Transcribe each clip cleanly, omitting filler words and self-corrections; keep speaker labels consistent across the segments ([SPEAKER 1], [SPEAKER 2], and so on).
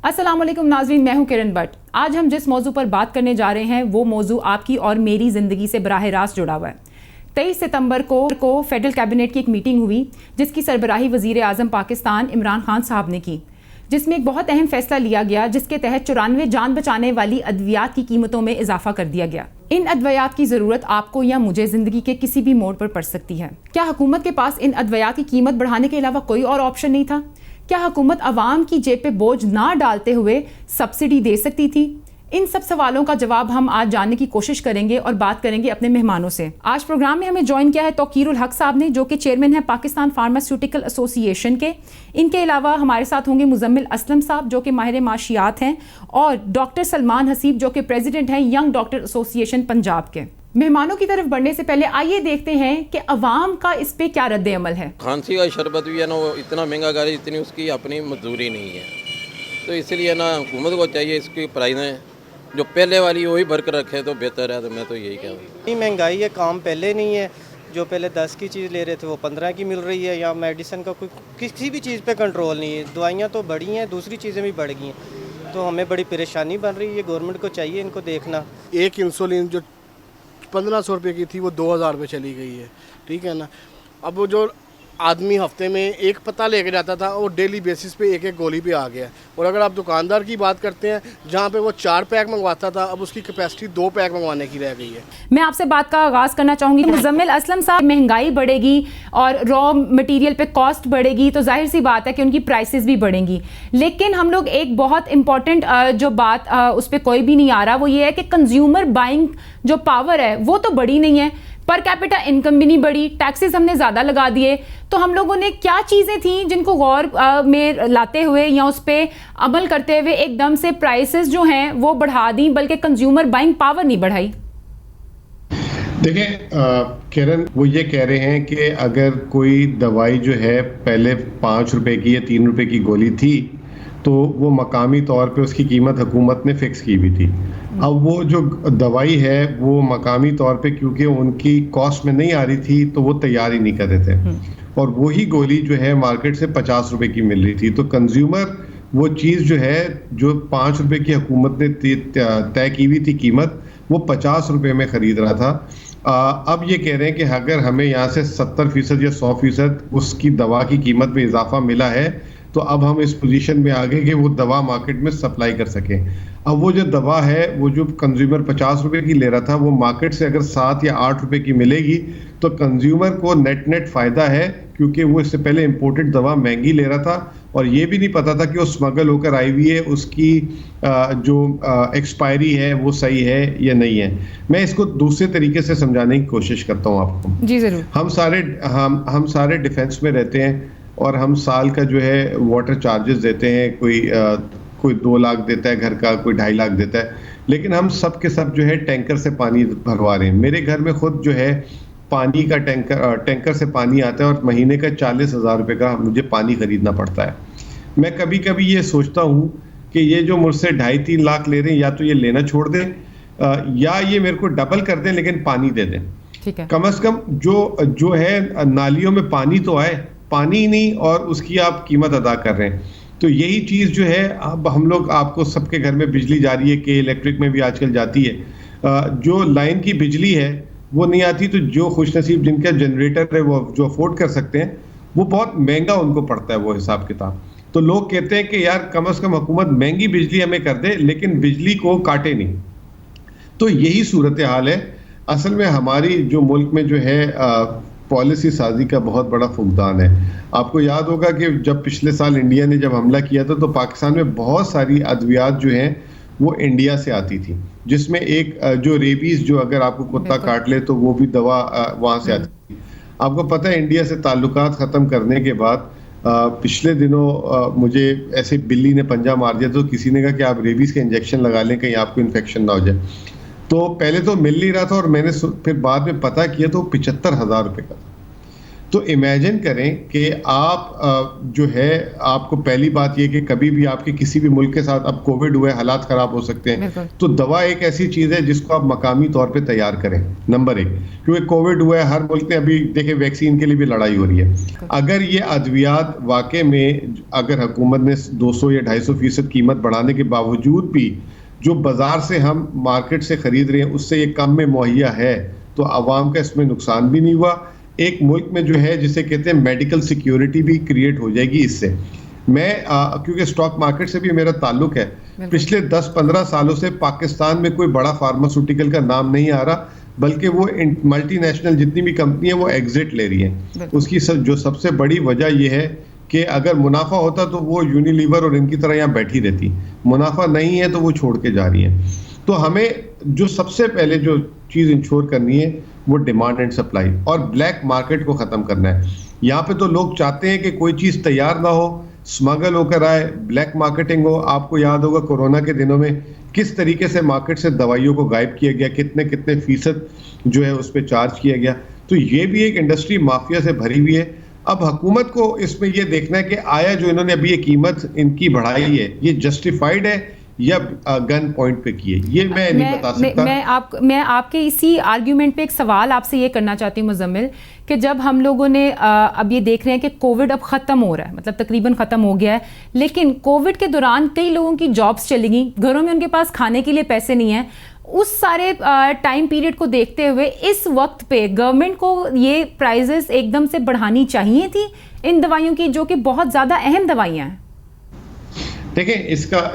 [SPEAKER 1] अस्सलाम वालेकुम नाज़रीन, मैं हूं किरण भट्ट। आज हम जिस मौजू पर बात करने जा रहे हैं वो मौजू आपकी और मेरी ज़िंदगी से बराह रास्त जुड़ा हुआ है। 23 सितंबर को फेडरल कैबिनेट की एक मीटिंग हुई जिसकी सरबराही वज़ीर आज़म पाकिस्तान इमरान खान साहब ने की, जिसमें एक बहुत अहम फैसला लिया गया जिसके तहत 94 जान बचाने वाली अद्वियात की कीमतों में इजाफा कर दिया गया। इन अद्वियात की ज़रूरत आपको या मुझे ज़िंदगी के किसी भी मोड़ पर पड़ सकती है। क्या हुकूमत के पास इन अद्वियात की कीमत बढ़ाने के अलावा कोई और ऑप्शन नहीं था? क्या हुकूमत आवाम की जेब पे बोझ ना डालते हुए सब्सिडी दे सकती थी? इन सब सवालों का जवाब हम आज जानने की कोशिश करेंगे और बात करेंगे अपने मेहमानों से। आज प्रोग्राम में हमें ज्वाइन किया है तौकीरुल हक साहब ने, जो कि चेयरमैन है पाकिस्तान फार्मास्यूटिकल एसोसिएशन के। इनके अलावा हमारे साथ होंगे मुजम्मिल असलम साहब जो कि माहिर माशियात हैं, और डॉक्टर सलमान हसीब जो कि प्रेसिडेंट हैं यंग डॉक्टर एसोसिएशन पंजाब के। मेहमानों की तरफ बढ़ने से पहले आइए देखते हैं कि अवाम का इस पे क्या रद्द अमल है।
[SPEAKER 2] खांसी का शरबत भी है ना, वो इतना महंगा गाड़ी, इतनी उसकी अपनी मजदूरी नहीं है, तो इसलिए ना हुकूमत को चाहिए इसकी प्राइसें जो पहले वाली वही बरकरार रखे तो बेहतर है। तो मैं तो यही कहूँगा।
[SPEAKER 3] इतनी महंगाई है, काम पहले नहीं है। जो पहले 10 की चीज़ ले रहे थे वो 15 की मिल रही है। या मेडिसिन का कोई किसी भी चीज़ पे कंट्रोल नहीं है। दवाइयाँ तो बढ़ी हैं, दूसरी चीज़ें भी बढ़ गई हैं, तो हमें बड़ी परेशानी बन रही है। गवर्नमेंट को चाहिए इनको देखना।
[SPEAKER 4] एक इंसुलिन जो 1500 रुपये की थी वो 2000 रुपये चली गई है, ठीक है ना। अब वो जो आदमी हफ्ते में एक पत्ता लेके जाता था वो डेली बेसिस पे एक एक गोली पे आ गया। और अगर आप दुकानदार की बात करते हैं, जहाँ पे वो 4 पैक मंगवाता था अब उसकी कैपेसिटी 2 पैक मंगवाने की रह गई है।
[SPEAKER 1] मैं आपसे बात का आगाज़ करना चाहूँगी। मुजम्मिल असलम साहब, महंगाई बढ़ेगी और रॉ मटेरियल पे कॉस्ट बढ़ेगी तो जाहिर सी बात है कि उनकी प्राइसेस भी बढ़ेंगी, लेकिन हम लोग एक बहुत इंपॉर्टेंट जो बात उस पर कोई भी नहीं आ रहा, वो ये है कि कंज्यूमर बाइंग जो पावर है वो तो बढ़ी नहीं है, पर कैपिटा इनकम भी नहीं बढ़ी, टैक्सेस हमने ज़्यादा लगा दिए। तो हम लोगों ने क्या चीज़ें थी जिनको गौर में लाते हुए या उस पर अमल करते हुए एकदम से प्राइसेस जो हैं वो बढ़ा दी, बल्कि कंज्यूमर बाइंग पावर नहीं बढ़ाई?
[SPEAKER 5] देखिए किरण, वो ये कह रहे हैं कि अगर कोई दवाई जो है पहले 5 रुपए की या 3 रुपए की गोली थी तो वो मकामी तौर पे उसकी कीमत हुकूमत ने फिक्स की हुई थी। अब वो जो दवाई है वो मकामी तौर पे क्योंकि उनकी कॉस्ट में नहीं आ रही थी तो वो तैयार ही नहीं कर रहे थे, और वही गोली जो है मार्केट से 50 रुपए की मिल रही थी। तो कंज्यूमर वो चीज़ जो है जो 5 रुपए की हुकूमत ने तय की हुई थी कीमत, वो 50 रुपए में ख़रीद रहा था। अब ये कह रहे हैं कि अगर हमें यहाँ से 70% या 100% उसकी दवा की कीमत में इजाफा मिला है तो अब हम इस पोजीशन में आ गए कि वो दवा मार्केट में सप्लाई कर सकें। अब वो जो दवा है वो जो कंज्यूमर 50 रुपए की ले रहा था वो मार्केट से अगर 7 या 8 रुपए की मिलेगी तो कंज्यूमर को नेट फ़ायदा है, क्योंकि वो इससे पहले इंपोर्टेड दवा महंगी ले रहा था और ये भी नहीं पता था कि वो स्मगल होकर आई हुई है, उसकी जो एक्सपायरी है वो सही है या नहीं है। मैं इसको दूसरे तरीके से समझाने की कोशिश करता हूँ आपको।
[SPEAKER 1] जी ज़रूर।
[SPEAKER 5] हम सारे डिफेंस में रहते हैं और हम साल का जो है वाटर चार्जेस देते हैं, कोई 2 लाख देता है घर का, कोई 2.5 लाख देता है, लेकिन हम सब के सब जो है टैंकर से पानी भरवा रहे हैं। मेरे घर में खुद जो है पानी का टैंकर से पानी आता है और महीने का 40,000 रुपये का मुझे पानी खरीदना पड़ता है। मैं कभी कभी ये सोचता हूँ कि ये जो मुझसे 2.5-3 लाख ले रहे हैं, या तो ये लेना छोड़ दें या ये मेरे को डबल कर दें लेकिन पानी दे दें।
[SPEAKER 1] ठीक है।
[SPEAKER 5] कम से कम जो है नालियों में पानी तो आए, पानी ही नहीं और उसकी आप कीमत अदा कर रहे हैं। तो यही चीज़ जो है अब हम लोग, आपको सबके घर में बिजली जा रही है कि इलेक्ट्रिक में भी आजकल जाती है, जो लाइन की बिजली है वो नहीं आती, तो जो खुशनसीब जिनका जनरेटर है वो जो अफोर्ड कर सकते हैं वो बहुत महंगा उनको पड़ता है वो हिसाब किताब। तो लोग कहते हैं कि यार कम से कम हुकूमत महंगी बिजली हमें कर दे लेकिन बिजली को काटे नहीं। तो यही सूरत हाल है। असल में हमारी जो मुल्क में जो है पॉलिसी साजी का बहुत बड़ा फुकदान है। आपको याद होगा कि जब पिछले साल इंडिया ने जब हमला किया था तो पाकिस्तान में बहुत सारी अद्वियात जो हैं वो इंडिया से आती थी, जिसमें एक जो रेबीज़, जो अगर आपको कुत्ता काट ले तो वो भी दवा वहाँ से आती थी। आपको पता है इंडिया से ताल्लुकात ख़त्म करने के बाद पिछले दिनों मुझे ऐसे बिल्ली ने पंजा मार दिया, तो किसी ने कहा कि आप रेबीज़ का इंजेक्शन लगा लें कहीं आपको इन्फेक्शन ना हो जाए। तो पहले तो मिल नहीं रहा था और मैंने फिर बाद में पता किया तो 75,000 रुपये का था। तो इमेजिन करें कि आप जो है, आपको पहली बात ये कि कभी भी आपके किसी भी मुल्क के साथ अब कोविड हुए, हालात ख़राब हो सकते हैं, तो दवा एक ऐसी चीज़ है जिसको आप मकामी तौर पे तैयार करें, नंबर 1। क्योंकि कोविड हुआ है, हर मुल्क में अभी देखें वैक्सीन के लिए भी लड़ाई हो रही है। अगर ये अद्वियात वाकई में, अगर हुकूमत ने 200 या 250% कीमत बढ़ाने के बावजूद भी जो बाज़ार से हम मार्केट से ख़रीद रहे हैं उससे ये कम में मुहैया है, तो आवाम का इसमें नुकसान भी नहीं हुआ। एक मुल्क में जो है जिसे कहते हैं मेडिकल सिक्योरिटी भी क्रिएट हो जाएगी इससे। मैं क्योंकि स्टॉक मार्केट से भी मेरा ताल्लुक है, पिछले 10-15 सालों से पाकिस्तान में कोई बड़ा फार्मास्यूटिकल का नाम नहीं आ रहा, बल्कि वो मल्टीनेशनल जितनी भी कंपनी है वो एग्जिट ले रही है। उसकी जो सबसे बड़ी वजह यह है कि अगर मुनाफा होता तो वो यूनिलीवर और इनकी तरह यहाँ बैठी रहती, मुनाफा नहीं है तो वो छोड़ के जा रही है। तो हमें जो सबसे पहले जो चीज़ इंश्योर करनी है वो डिमांड एंड सप्लाई और ब्लैक मार्केट को ख़त्म करना है। यहाँ पे तो लोग चाहते हैं कि कोई चीज़ तैयार ना हो, स्मगल होकर आए, ब्लैक मार्केटिंग हो। आपको याद होगा कोरोना के दिनों में किस तरीके से मार्केट से दवाइयों को गायब किया गया, कितने कितने फीसद जो है उस पर चार्ज किया गया। तो ये भी एक इंडस्ट्री माफिया से भरी हुई है। अब हुकूमत को इसमें ये देखना है कि आया जो इन्होंने अभी ये कीमत इनकी बढ़ाई है ये जस्टिफाइड है या गन पॉइंट पे किए, ये मैं नहीं बता सकता।
[SPEAKER 1] मैं आपके इसी आर्ग्यूमेंट पे एक सवाल आपसे ये करना चाहती हूँ मुजम्मिल, कि जब हम लोगों ने अब ये देख रहे हैं कि कोविड अब ख़त्म हो रहा है, मतलब तकरीबन ख़त्म हो गया है, लेकिन कोविड के दौरान कई लोगों की जॉब्स चली गई, घरों में उनके पास खाने के लिए पैसे नहीं हैं। उस सारे टाइम पीरियड को देखते हुए इस वक्त पे गवर्नमेंट को ये प्राइजेस एकदम से बढ़ानी चाहिए थी इन दवाइयों की, जो कि बहुत ज़्यादा अहम दवाइयाँ हैं।
[SPEAKER 5] देखें,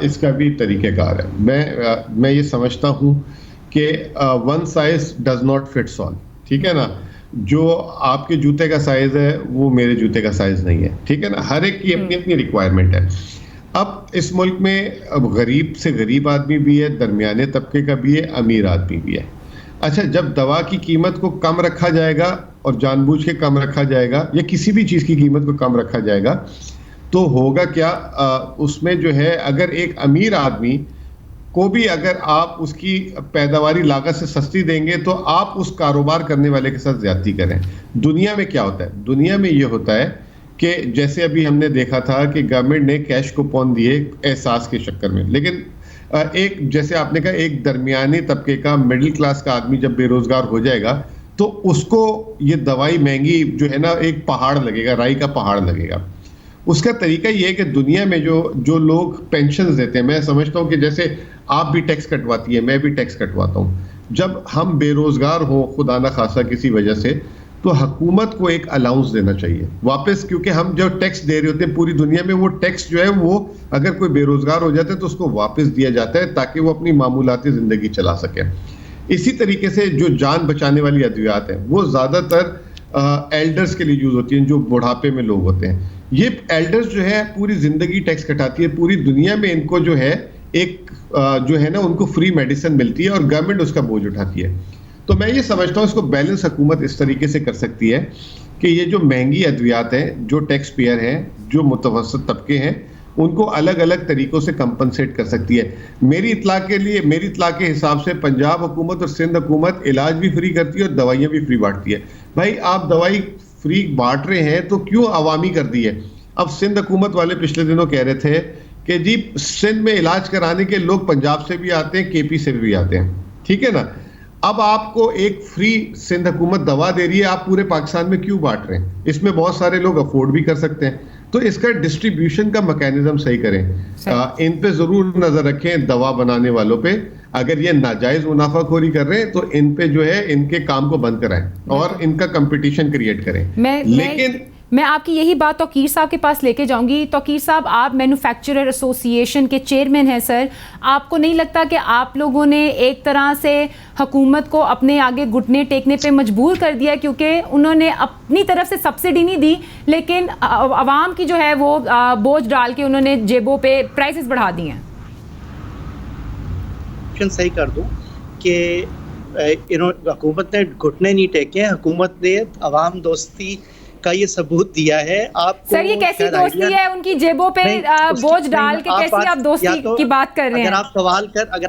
[SPEAKER 5] इसका भी तरीक़ेकार है। मैं ये समझता हूँ कि one size does not fits all, ठीक है ना। जो आपके जूते का साइज़ है वो मेरे जूते का साइज़ नहीं है, ठीक है ना। हर एक की अपनी अपनी रिक्वायरमेंट है। अब इस मुल्क में अब गरीब से गरीब आदमी भी है, दरमियाने तबके का भी है, अमीर आदमी भी है। अच्छा, जब दवा की कीमत को कम रखा जाएगा और जानबूझ के कम रखा जाएगा या किसी भी चीज़ की कीमत को कम रखा जाएगा तो होगा क्या, उसमें जो है अगर एक अमीर आदमी को भी अगर आप उसकी पैदावारी लागत से सस्ती देंगे तो आप उस कारोबार करने वाले के साथ ज्यादती करें। दुनिया में क्या होता है, दुनिया में ये होता है कि जैसे अभी हमने देखा था कि गवर्नमेंट ने कैश कूपन दिए एहसास के चक्कर में, लेकिन एक जैसे आपने कहा एक दरमियाने तबके का मिडिल क्लास का आदमी जब बेरोजगार हो जाएगा तो उसको ये दवाई महंगी जो है ना एक पहाड़ लगेगा, राई का पहाड़ लगेगा। उसका तरीका ये है कि दुनिया में जो लोग पेंशन देते हैं, मैं समझता हूँ कि जैसे आप भी टैक्स कटवाती है, मैं भी टैक्स कटवाता हूँ। जब हम बेरोजगार हो खुदा ना खासा किसी वजह से, तो हुकूमत को एक अलाउंस देना चाहिए वापस, क्योंकि हम जो टैक्स दे रहे होते हैं पूरी दुनिया में, वो टैक्स जो है वो अगर कोई बेरोजगार हो जाता है तो उसको वापस दिया जाता है ताकि वो अपनी मामूलाती ज़िंदगी चला सके। इसी तरीके से जो जान बचाने वाली अद्वियात है वो ज़्यादातर एल्डर्स के लिए यूज़ होती हैं, जो बुढ़ापे में लोग होते हैं। ये एल्डर्स जो है पूरी ज़िंदगी टैक्स कटाती है, पूरी दुनिया में इनको जो है एक जो है ना उनको फ्री मेडिसिन मिलती है और गवर्नमेंट उसका बोझ उठाती है। तो मैं ये समझता हूँ इसको बैलेंस हुकूमत इस तरीके से कर सकती है कि ये जो महंगी अद्वियात हैं, जो टैक्स पेयर हैं, जो मुतवसत तबके हैं, उनको अलग अलग तरीक़ों से कंपनसेट कर सकती है। मेरी इत्तला के हिसाब से पंजाब हुकूमत और सिंध हुकूमत इलाज भी फ्री करती है और दवाइयाँ भी फ्री बांटती है। भाई आप दवाई फ्री बांट रहे हैं तो क्यों अवामी कर दी है। अब सिंध हुकूमत वाले पिछले दिनों कह रहे थे कि जी सिंध में इलाज कराने के लोग पंजाब से भी आते हैं, केपी से भी आते हैं, ठीक है ना। अब आपको एक फ्री सिंध हुकूमत दवा दे रही है, आप पूरे पाकिस्तान में क्यों बांट रहे हैं। इसमें बहुत सारे लोग अफोर्ड भी कर सकते हैं, तो इसका डिस्ट्रीब्यूशन का मैकेनिज्म सही करें। इन पे जरूर नजर रखें, दवा बनाने वालों पे। अगर ये नाजायज मुनाफाखोरी कर रहे हैं तो इन पे जो है इनके काम को बंद कराएं और इनका कंपटीशन क्रिएट करें।
[SPEAKER 1] मैं आपकी यही बात तौकीर साहब के पास लेके जाऊंगी। तौकीर साहब, आप मैन्युफैक्चरर एसोसिएशन के चेयरमैन हैं सर, आपको नहीं लगता कि आप लोगों ने एक तरह से हुकूमत को अपने आगे घुटने टेकने पे मजबूर कर दिया, क्योंकि उन्होंने अपनी तरफ से सब्सिडी नहीं दी लेकिन आवाम की जो है वो बोझ डाल के उन्होंने जेबों पे प्राइसेस बढ़ा दिए हैं।
[SPEAKER 6] सही कर दूं कि हुकूमत ने घुटने नहीं टेके हैं, हुकूमत ने अवाम दोस्ती का ये सबूत दिया है। आपको
[SPEAKER 1] सर ये कैसी दोस्ती है, उनकी जेबों पे बोझ डाल के कैसी आप दोस्ती की बात कर रहे हैं।
[SPEAKER 6] अगर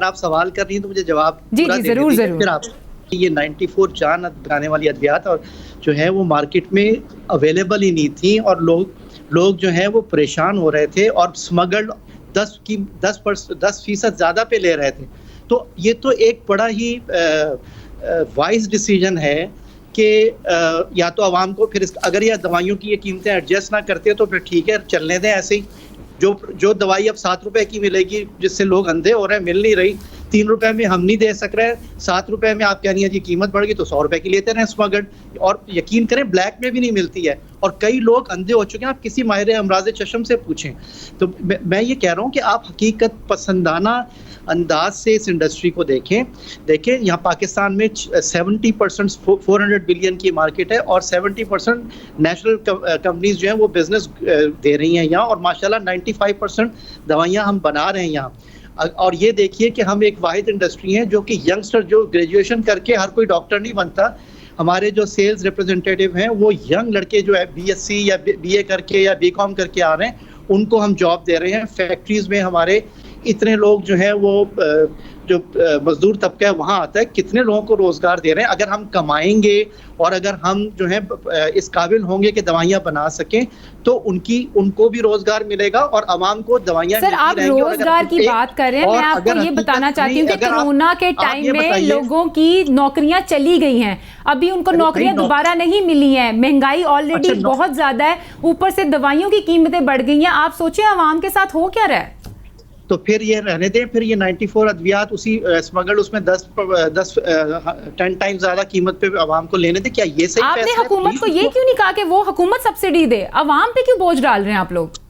[SPEAKER 6] आप सवाल कर रही हैं तो मुझे जवाब
[SPEAKER 1] जी जरूर।
[SPEAKER 6] कि ये 94 जान लगाने वाली अद्वियात और जो है वो मार्केट में अवेलेबल ही नहीं थी और लोग जो है वो परेशान हो रहे थे और स्मगल्ड 10% ज़्यादा पे ले रहे थे। तो ये तो एक बड़ा ही वाइज डिसीजन है कि या तो आवाम को फिर अगर ये दवाइयों की ये कीमतें एडजस्ट ना करते तो फिर ठीक है, चलने दें ऐसे ही। जो दवाई अब 7 रुपए की मिलेगी, जिससे लोग अंधे हो रहे हैं, मिल नहीं रही, 3 रुपए में हम नहीं दे सक रहे, 7 रुपए में आप कह रही हैं जी कीमत बढ़ गई तो 100 रुपए की लेते रहे स्मगल्ड, और यकीन करें ब्लैक में भी नहीं मिलती है और कई लोग अंधे हो चुके हैं। आप किसी माहिर अमराज चश्म से पूछें। तो मैं ये कह रहा हूँ कि आप हकीकत पसंदाना अंदाज से इस इंडस्ट्री को देखें। यहाँ पाकिस्तान में 70% 400 बिलियन की मार्केट है और 70% नेशनल कंपनीज जो हैं वो बिजनेस दे रही हैं यहाँ, और माशाल्लाह 95% दवाइयाँ हम बना रहे हैं यहाँ। और ये देखिए कि हम एक वाहिद इंडस्ट्री हैं जो कि यंगस्टर, जो ग्रेजुएशन करके हर कोई डॉक्टर नहीं बनता, हमारे जो सेल्स रिप्रेजेंटेटिव हैं वो यंग लड़के जो है BSc या BA करके या BCom करके आ रहे हैं, उनको हम जॉब दे रहे हैं। फैक्ट्रीज में हमारे इतने लोग जो हैं वो जो मजदूर तबका है वहाँ आता है, कितने लोगों को रोजगार दे रहे हैं। अगर हम कमाएंगे और अगर हम जो है इस काबिल होंगे कि दवाइयाँ बना सकें तो उनको भी रोजगार मिलेगा और आवाम को दवाइयाँ
[SPEAKER 1] सर, आप रोजगार की बात कर रहे हैं, मैं आपको ये बताना चाहती हूँ कि कोरोना के टाइम में लोगों की नौकरियां चली गई हैं, अभी उनको नौकरियां दोबारा नहीं मिली हैं, महंगाई ऑलरेडी बहुत ज्यादा है, ऊपर से दवाइयों की कीमतें बढ़ गई हैं। आप सोचिए आवाम के साथ हो क्या रहा है।
[SPEAKER 6] तो फिर ये रहने दें, फिर ये 94 अद्वियात उसी स्मगल्ड उसमें 10 टाइम ज्यादा कीमत पे आवाम को लेने दें। क्या ये सही?
[SPEAKER 1] आपने हुकूमत को ये क्यों नहीं कहा कि वो हुकूमत सब्सिडी दे, आवाम पे क्यों बोझ डाल रहे हैं आप लोग?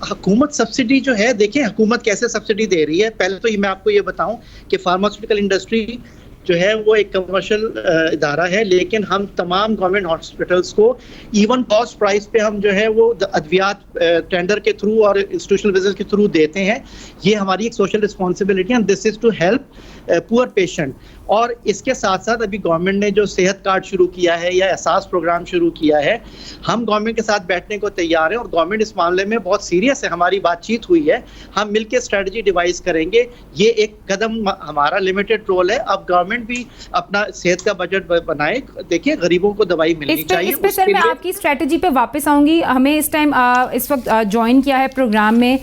[SPEAKER 6] हुकूमत सब्सिडी जो है, देखिए हुकूमत कैसे सब्सिडी दे रही है। पहले तो मैं आपको ये बताऊं कि फार्मास्यूटिकल इंडस्ट्री जो है वो एक कमर्शियल इदारा है, लेकिन हम तमाम गवर्नमेंट हॉस्पिटल्स को इवन कॉस्ट प्राइस पे हम जो है वो अद्वियात टेंडर के थ्रू और इंस्टीट्यूशनल बिजनेस के थ्रू देते हैं। ये हमारी एक सोशल रिस्पॉन्सिबिलिटी है, this is to help poor patient. और इसके साथ साथ अभी गवर्नमेंट ने जो सेहत कार्ड शुरू किया है या एहसास प्रोग्राम शुरू किया है, हम गवर्नमेंट के साथ बैठने को तैयार हैं और गवर्नमेंट इस मामले में बहुत सीरियस है। हमारी बातचीत हुई है, हम मिलकर स्ट्रेटजी डिवाइस करेंगे। ये एक कदम, हमारा लिमिटेड रोल है, अब गवर्नमेंट भी अपना सेहत का बजट बनाए। देखिए गरीबों को दवाई मिलनी चाहिए।
[SPEAKER 1] इस पे सर मैं आपकी स्ट्रेटजी पे वापस आऊंगी। हमें इस वक्त ज्वाइन किया है प्रोग्राम में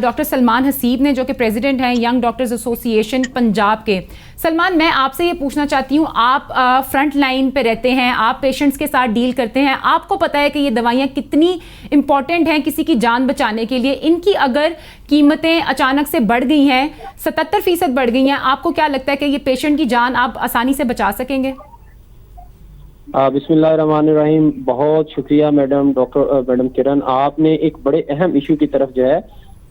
[SPEAKER 1] डॉक्टर सलमान हसीब ने, जो कि प्रेसिडेंट हैं यंग डॉक्टर्स एसोसिएशन पंजाब के। सलमान, मैं आपसे ये पूछना चाहती हूँ, आप फ्रंट लाइन पे रहते हैं, आप पेशेंट्स के साथ डील करते हैं, आपको पता है कि ये दवाइयाँ कितनी इंपॉर्टेंट हैं किसी की जान बचाने के लिए। इनकी अगर कीमतें अचानक से बढ़ गई हैं, 77% बढ़ गई हैं, आपको क्या लगता है कि ये पेशेंट की जान आप आसानी से बचा सकेंगे?
[SPEAKER 7] बिस्मिल्लाहिर्रहमानिर्रहीम। बहुत शुक्रिया मैडम किरण, आपने एक बड़े अहम इशू की तरफ जो है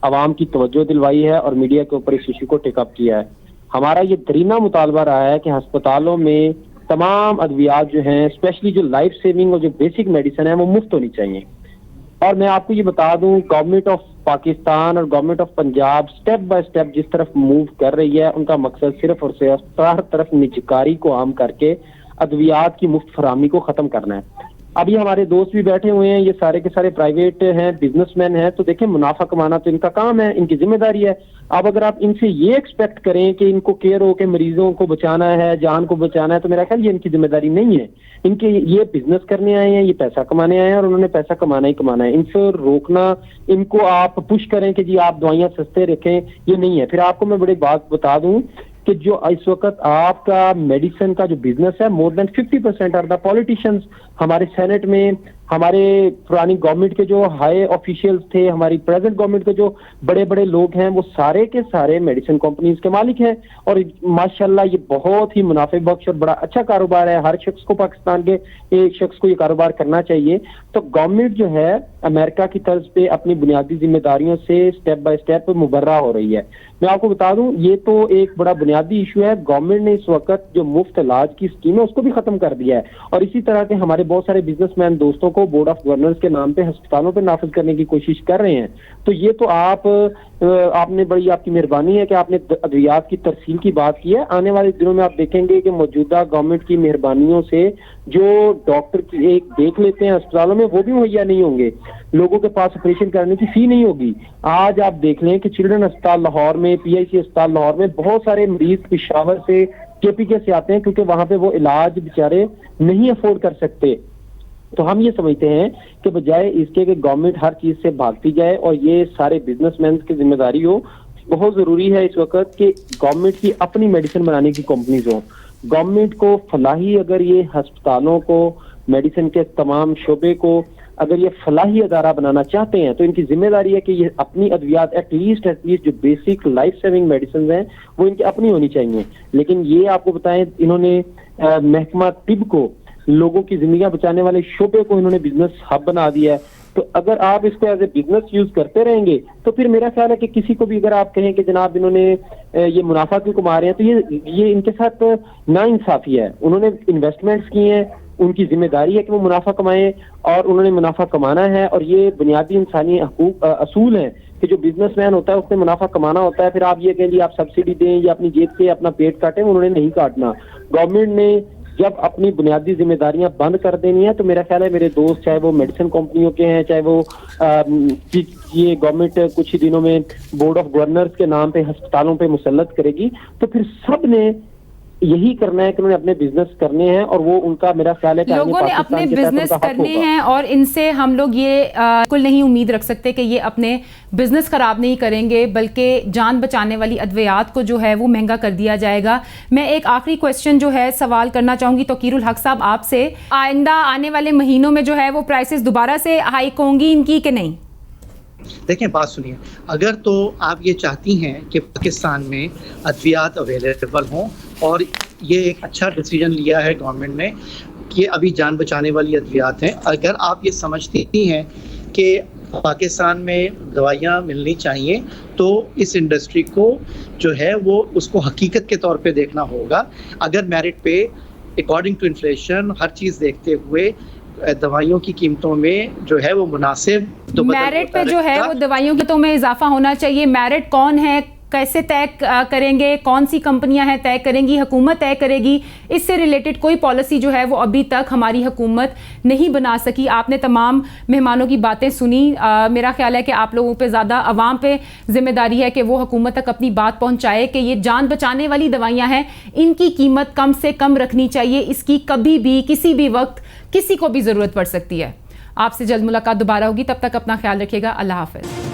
[SPEAKER 7] आवाम की तवज्जो दिलवाई है और मीडिया के ऊपर इस इशू को टेकअप किया है। हमारा ये दरीना मुतालबा रहा है कि अस्पतालों में तमाम अद्वियात जो हैं, स्पेशली जो लाइफ सेविंग और जो बेसिक मेडिसिन है, वो मुफ्त होनी चाहिए। और मैं आपको ये बता दूं, गवर्नमेंट ऑफ पाकिस्तान और government of Punjab step by step जिस तरफ मूव कर रही है, उनका मकसद सिर्फ और सिर्फ हर तरफ निजकारी को आम करके अद्वियात की मुफ्त फरामी को खत्म करना है। अभी हमारे दोस्त भी बैठे हुए हैं, ये सारे के सारे प्राइवेट हैं, बिजनेसमैन हैं, तो देखें मुनाफा कमाना तो इनका काम है, इनकी जिम्मेदारी है। अब अगर आप इनसे ये एक्सपेक्ट करें कि इनको केयर हो के मरीजों को बचाना है, जान को बचाना है, तो मेरा ख्याल ये इनकी जिम्मेदारी नहीं है। इनके ये बिजनेस करने आए हैं, ये पैसा कमाने आए हैं और उन्होंने पैसा कमाना ही कमाना है। इनसे रोकना, इनको आप पुश करें कि जी आप दवाइयाँ सस्ते रखें, ये नहीं है। फिर आपको मैं बड़ी बात बता दूं कि जो इस वक्त आपका मेडिसिन का जो बिजनेस है, more than 50% are the politicians. हमारे सेनेट में हमारे पुरानी गवर्नमेंट के जो हाई ऑफिशियल्स थे, हमारी प्रेजेंट गवर्नमेंट के जो बड़े बड़े लोग हैं, वो सारे के सारे मेडिसिन कंपनीज के मालिक हैं। और माशाल्लाह ये बहुत ही मुनाफे बख्श और बड़ा अच्छा कारोबार है। हर शख्स को, पाकिस्तान के एक शख्स को ये कारोबार करना चाहिए। तो गवर्नमेंट जो है अमेरिका की तर्ज पे अपनी बुनियादी जिम्मेदारियों से स्टेप बाय स्टेप मुबर्रा हो रही है। मैं आपको बता दूं, ये तो एक बड़ा बुनियादी इशू है। गवर्नमेंट ने इस वक्त जो मुफ्त इलाज की स्कीम है उसको भी खत्म कर दिया है, और इसी तरह के हमारे बहुत सारे बिजनेसमैन दोस्तों को बोर्ड ऑफ गवर्नर्स के नाम पे अस्पतालों पे नाफिज करने की कोशिश कर रहे हैं। तो ये तो आपने बड़ी आपकी मेहरबानी है कि आपने अद्वियात की तरसील की बात की है। आने वाले दिनों में आप देखेंगे कि मौजूदा गवर्नमेंट की मेहरबानियों से जो डॉक्टर की एक देख लेते हैं अस्पतालों में, वो भी मुहैया नहीं होंगे। लोगों के पास ऑपरेशन करने की फी नहीं होगी। आज आप देख लें कि चिल्ड्रन अस्पताल लाहौर में, PIC अस्पताल लाहौर में बहुत सारे मरीज पेशावर से KPK से आते हैं, क्योंकि वहां पे वो इलाज बेचारे नहीं अफोर्ड कर सकते। तो हम ये समझते हैं कि बजाय इसके कि गवर्नमेंट हर चीज से भागती जाए और ये सारे बिजनेसमैन की जिम्मेदारी हो, बहुत जरूरी है इस वक्त कि गवर्नमेंट की अपनी मेडिसिन बनाने की कंपनीज हो। गवर्नमेंट को फलाही, अगर ये अस्पतालों को, मेडिसिन के तमाम शोबे को अगर ये फलाही अदारा बनाना चाहते हैं तो इनकी जिम्मेदारी है कि ये अपनी अद्वियात एटलीस्ट जो बेसिक लाइफ सेविंग मेडिसिन हैं वो इनकी अपनी होनी चाहिए। लेकिन ये आपको बताएं, इन्होंने महकमा तिब को, लोगों की जिंदगी बचाने वाले शोबे को इन्होंने बिजनेस हब बना दिया है। तो अगर आप इसको एज ए बिजनेस यूज करते रहेंगे तो फिर मेरा ख्याल है कि किसी को भी अगर आप कहें कि जनाब इन्होंने ये मुनाफा क्यों कमा रहे हैं, तो ये इनके साथ नाइंसाफी है। उन्होंने इन्वेस्टमेंट्स किए हैं, उनकी जिम्मेदारी है कि वो मुनाफा कमाएं और उन्होंने मुनाफा कमाना है। और ये बुनियादी इंसानी हकूक असूल हैं कि जो बिजनेसमैन होता है उसने मुनाफा कमाना होता है। फिर आप ये कहें आप सब्सिडी दें या अपनी जेब से अपना पेट काटें, उन्होंने नहीं काटना। गवर्नमेंट ने जब अपनी बुनियादी जिम्मेदारियां बंद कर देनी है तो मेरा ख्याल है मेरे दोस्त, चाहे वो मेडिसिन कंपनियों के हैं, चाहे वो ये गवर्नमेंट कुछ ही दिनों में बोर्ड ऑफ गवर्नर्स के नाम पे अस्पतालों पे मुसल्लत करेगी, तो फिर सब ने यही करना है कि उन्होंने अपने बिजनेस करने हैं और वो उनका मेरा ख्याल है कि
[SPEAKER 1] लोगों ने अपने बिजनेस करने हैं और इनसे हम लोग ये बिल्कुल नहीं उम्मीद रख सकते कि ये अपने बिजनेस खराब नहीं करेंगे, बल्कि जान बचाने वाली अद्वियात को जो है वो महंगा कर दिया जाएगा। मैं एक आखिरी क्वेश्चन जो है सवाल करना चाहूंगी तौकीरुल हक साहब आपसे, आइंदा आने वाले महीनों में जो है वो प्राइसेस दोबारा से हाइक होंगी इनकी कि नहीं?
[SPEAKER 6] देखें, बात सुनिए, अगर तो आप ये चाहती हैं कि पाकिस्तान में अद्वियात अवेलेबल हों, और ये एक अच्छा डिसीजन लिया है गवर्नमेंट ने कि अभी जान बचाने वाली अद्वियात हैं, अगर आप ये समझती हैं कि पाकिस्तान में दवाइयाँ मिलनी चाहिए तो इस इंडस्ट्री को जो है वो उसको हकीकत के तौर पे देखना होगा। अगर मेरिट पे अकॉर्डिंग टू इन्फ्लेशन हर चीज़ देखते हुए दवाइयों की कीमतों में जो है वो मुनासिब
[SPEAKER 1] मेरिट पे जो है वो दवाइयों की कीमतों में इजाफा होना चाहिए। मेरिट कौन है, कैसे तय करेंगे, कौन सी कंपनियां हैं तय करेंगी, हुकूमत तय करेगी? इससे रिलेटेड कोई पॉलिसी जो है वो अभी तक हमारी हुकूमत नहीं बना सकी। आपने तमाम मेहमानों की बातें सुनी। मेरा ख्याल है कि आप लोगों पे ज़्यादा अवाम पे जिम्मेदारी है कि वो हुकूमत तक अपनी बात पहुंचाए कि ये जान बचाने वाली दवाइयाँ हैं, इनकी कीमत कम से कम रखनी चाहिए। इसकी कभी भी किसी भी वक्त किसी को भी ज़रूरत पड़ सकती है। आपसे जल्द मुलाकात दोबारा होगी, तब तक अपना ख्याल रखिएगा। अल्लाह हाफ़िज़।